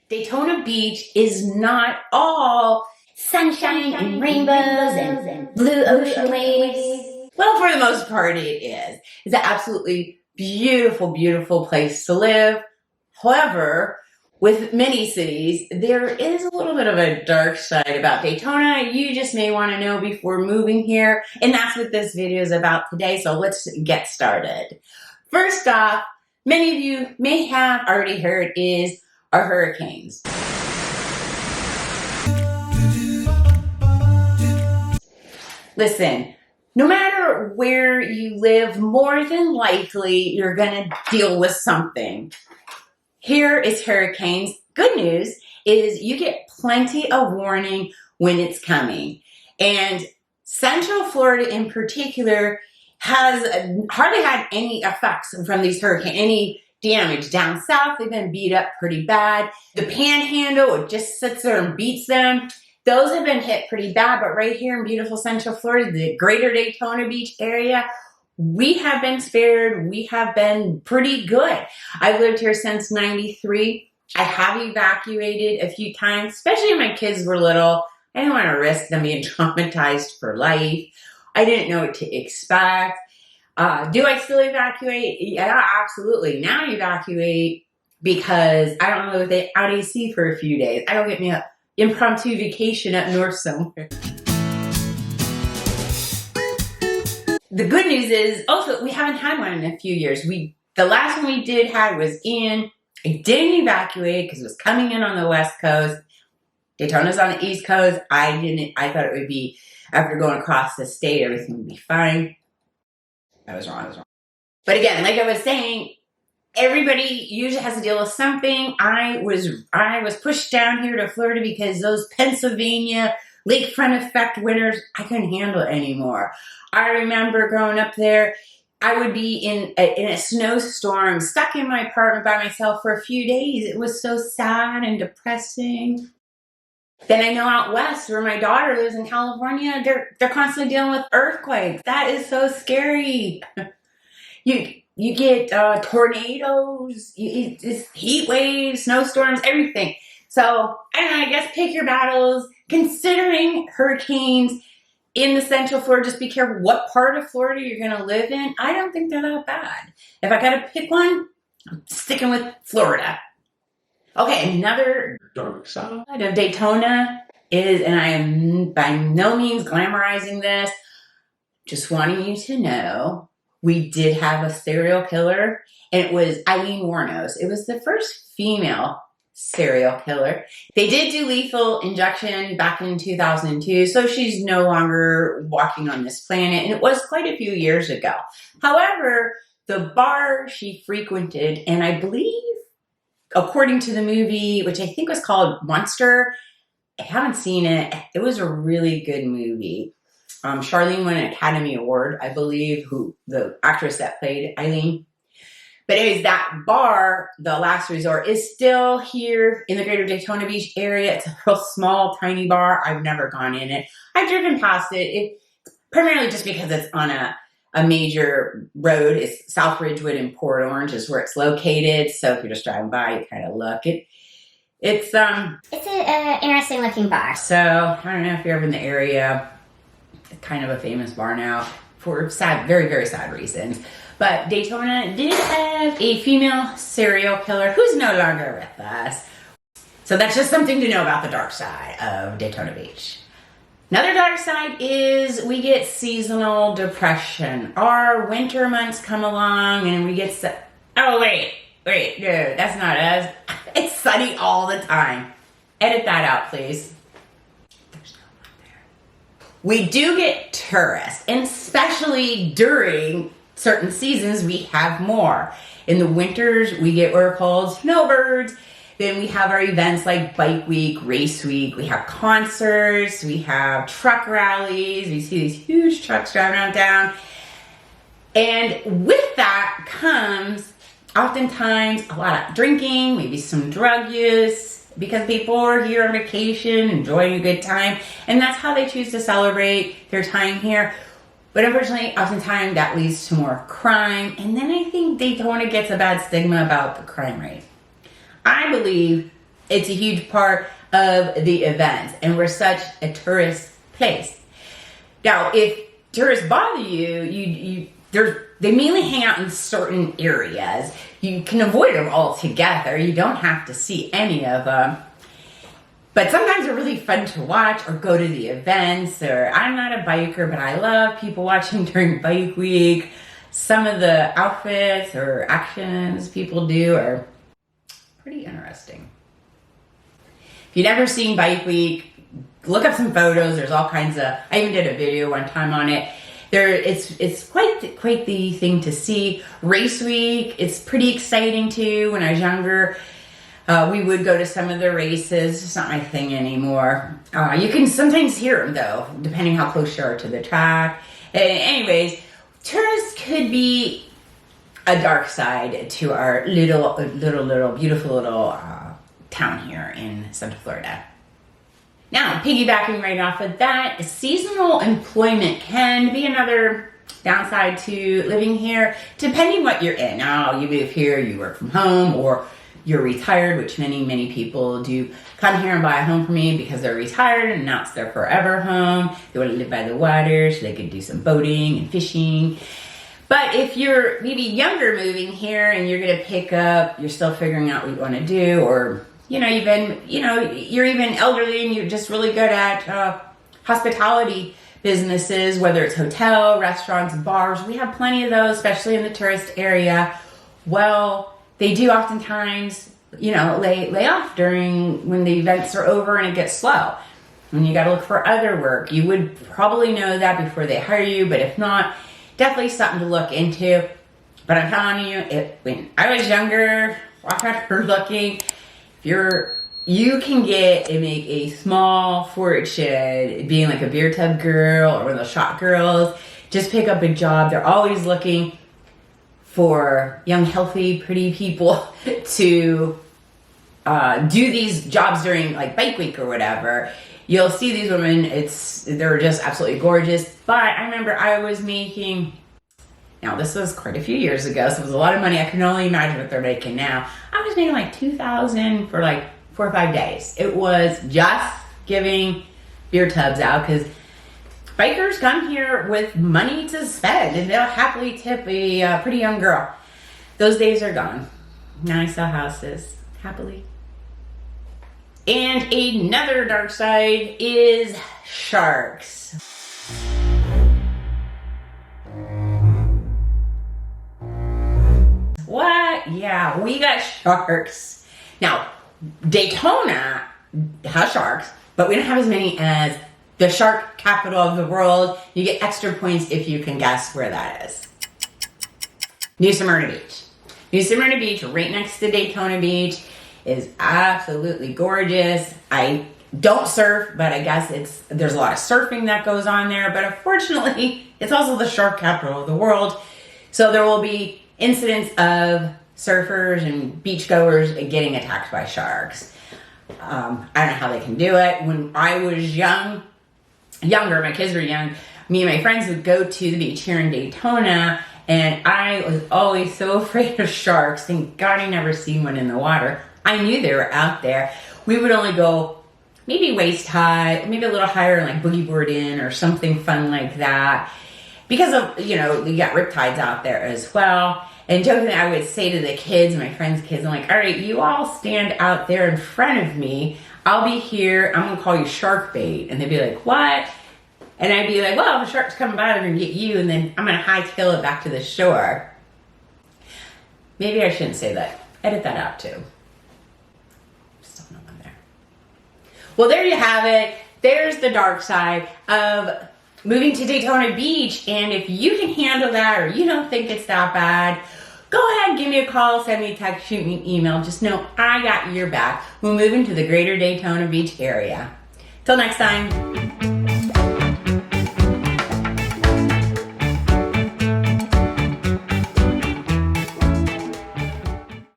Daytona Beach is not all sunshine and rainbows and blue ocean waves. Well, for the most part, it is. It's an absolutely beautiful, beautiful place to live. However, with many cities, there is a little bit of a dark side about Daytona. You just may want to know before moving here. And that's what this video is about today. So let's get started. First off, many of you may have already heard is our hurricanes. Listen, no matter where you live, more than likely you're going to deal with something. Here is hurricanes. Good news is you get plenty of warning when it's coming. And Central Florida in particular has hardly had any effects from these hurricanes, any damage. Down south, they've been beat up pretty bad. The Panhandle, it just sits there and beats them. Those have been hit pretty bad, but right here in beautiful Central Florida, the greater Daytona Beach area, we have been spared. We have been pretty good. I've lived here since '93. I have evacuated a few times, especially when my kids were little. I didn't want to risk them being traumatized for life. I didn't know what to expect. Do I still evacuate? Yeah, absolutely. Now I evacuate because I don't live without AC for a few days. I don't get me an impromptu vacation up north somewhere. The good news is also we haven't had one in a few years. The last one we did have was I didn't evacuate because it was coming in on the West Coast. Daytona's on the East Coast. I thought it would be, after going across the state, everything would be fine. I was wrong. But again, like I was saying, everybody usually has to deal with something. I was pushed down here to Florida because those Pennsylvania lakefront effect winters, I couldn't handle it anymore. I remember growing up there, I would be in a snowstorm, stuck in my apartment by myself for a few days. It was so sad and depressing. Then I know out west, where my daughter lives in California, they're constantly dealing with earthquakes. That is so scary. You get tornadoes, it's heat waves, snowstorms, everything. So I guess pick your battles. Considering hurricanes in the Central Florida, just be careful what part of Florida you're going to live in. I don't think they're that bad. If I got to pick one, I'm sticking with Florida. Okay, another dark side of Daytona is, and I am by no means glamorizing this, just wanting you to know, we did have a serial killer, and it was Eileen Wuornos. It was the first female serial killer. They did do lethal injection back in 2002, so she's no longer walking on this planet, and it was quite a few years ago. However, the bar she frequented, and I believe, according to the movie, which I think was called Monster, I haven't seen it. It was a really good movie. Charlene won an Academy Award, I believe, the actress that played Eileen. But anyways, that bar, the Last Resort, is still here in the greater Daytona Beach area. It's a real small, tiny bar. I've never gone in it. I've driven past it. Primarily just because it's on a major road. It's South Ridgewood and Port Orange is where it's located. So if you're just driving by, you kind of look. It's an interesting looking bar. So I don't know if you're ever in the area. It's kind of a famous bar now for sad, very, very sad reasons. But Daytona did have a female serial killer who's no longer with us. So that's just something to know about the dark side of Daytona Beach. Another dark side is we get seasonal depression. Our winter months come along and we get oh, wait, no, that's not us. It's sunny all the time. Edit that out, please. There's no one there. We do get tourists, and especially during certain seasons, we have more. In the winters, we get what are called snowbirds. Then we have our events like Bike Week, Race Week. We have concerts. We have truck rallies. We see these huge trucks driving around town. And with that comes oftentimes a lot of drinking, maybe some drug use, because people are here on vacation, enjoying a good time. And that's how they choose to celebrate their time here. But unfortunately, oftentimes that leads to more crime. And then I think Daytona gets a bad stigma about the crime rate. I believe It's a huge part of the events, and we're such a tourist place. Now, if tourists bother you, they mainly hang out in certain areas. You can avoid them altogether. You don't have to see any of them. But sometimes they're really fun to watch or go to the events. Or I'm not a biker, but I love people watching during Bike Week. Some of the outfits or actions people do are pretty interesting. If you've never seen Bike Week, look up some photos. There's all kinds of, I even did a video one time on it. It's quite the thing to see. Race Week, it's pretty exciting too. When I was younger, we would go to some of the races. It's not my thing anymore. You can sometimes hear them though, depending how close you are to the track. Anyways, tourists could be a dark side to our little beautiful little town here in Central Florida. Now, piggybacking right off of that, seasonal employment can be another downside to living here, depending what you're in. Now, you move here, you work from home, or you're retired, which many people do come here and buy a home for me because they're retired and now it's their forever home. They want to live by the water so they can do some boating and fishing. But if you're maybe younger moving here and you're going to pick up, you're still figuring out what you want to do, or you're even elderly and you're just really good at hospitality businesses, whether it's hotel, restaurants, bars. We have plenty of those, especially in the tourist area. Well, they do oftentimes, lay off when the events are over and it gets slow. And you got to look for other work. You would probably know that before they hire you, but if not, definitely something to look into. But I'm telling you, when I was younger, while I was looking, you can get and make a small fortune being like a beer tub girl or one of those shot girls. Just pick up a job. They're always looking for young, healthy, pretty people to do these jobs during like Bike Week or whatever. You'll see these women, they're just absolutely gorgeous. But I remember I was making, now this was quite a few years ago, so it was a lot of money. I can only imagine what they're making now. I was making like $2,000 for like 4 or 5 days. It was just giving beer tubs out because bikers come here with money to spend and they'll happily tip a pretty young girl. Those days are gone. Now I sell houses happily. And another dark side is sharks. What? Yeah, we got sharks. Now, Daytona has sharks, but we don't have as many as the shark capital of the world. You get extra points if you can guess where that is. New Smyrna Beach. New Smyrna Beach, right next to Daytona Beach, is absolutely gorgeous. I don't surf, but I guess there's a lot of surfing that goes on there. But unfortunately, it's also the shark capital of the world. So there will be incidents of surfers and beachgoers getting attacked by sharks. I don't know how they can do it. When I was younger, my kids were young, me and my friends would go to the beach here in Daytona, and I was always so afraid of sharks. Thank God I never seen one in the water. I knew they were out there. We would only go maybe waist high, maybe a little higher, like boogie board in or something fun like that. Because of, you got riptides out there as well. And jokingly, I would say to the kids, my friends' kids, I'm like, all right, you all stand out there in front of me. I'll be here. I'm going to call you shark bait. And they'd be like, what? And I'd be like, well, the shark's coming by, they're going to get you. And then I'm going to hightail it back to the shore. Maybe I shouldn't say that. Edit that out too. Still no one there. Well, there you have it. There's the dark side of moving to Daytona Beach. And if you can handle that or you don't think it's that bad, go ahead, give me a call, send me a text, shoot me an email. Just know I got your back. We're moving to the greater Daytona Beach area. Till next time.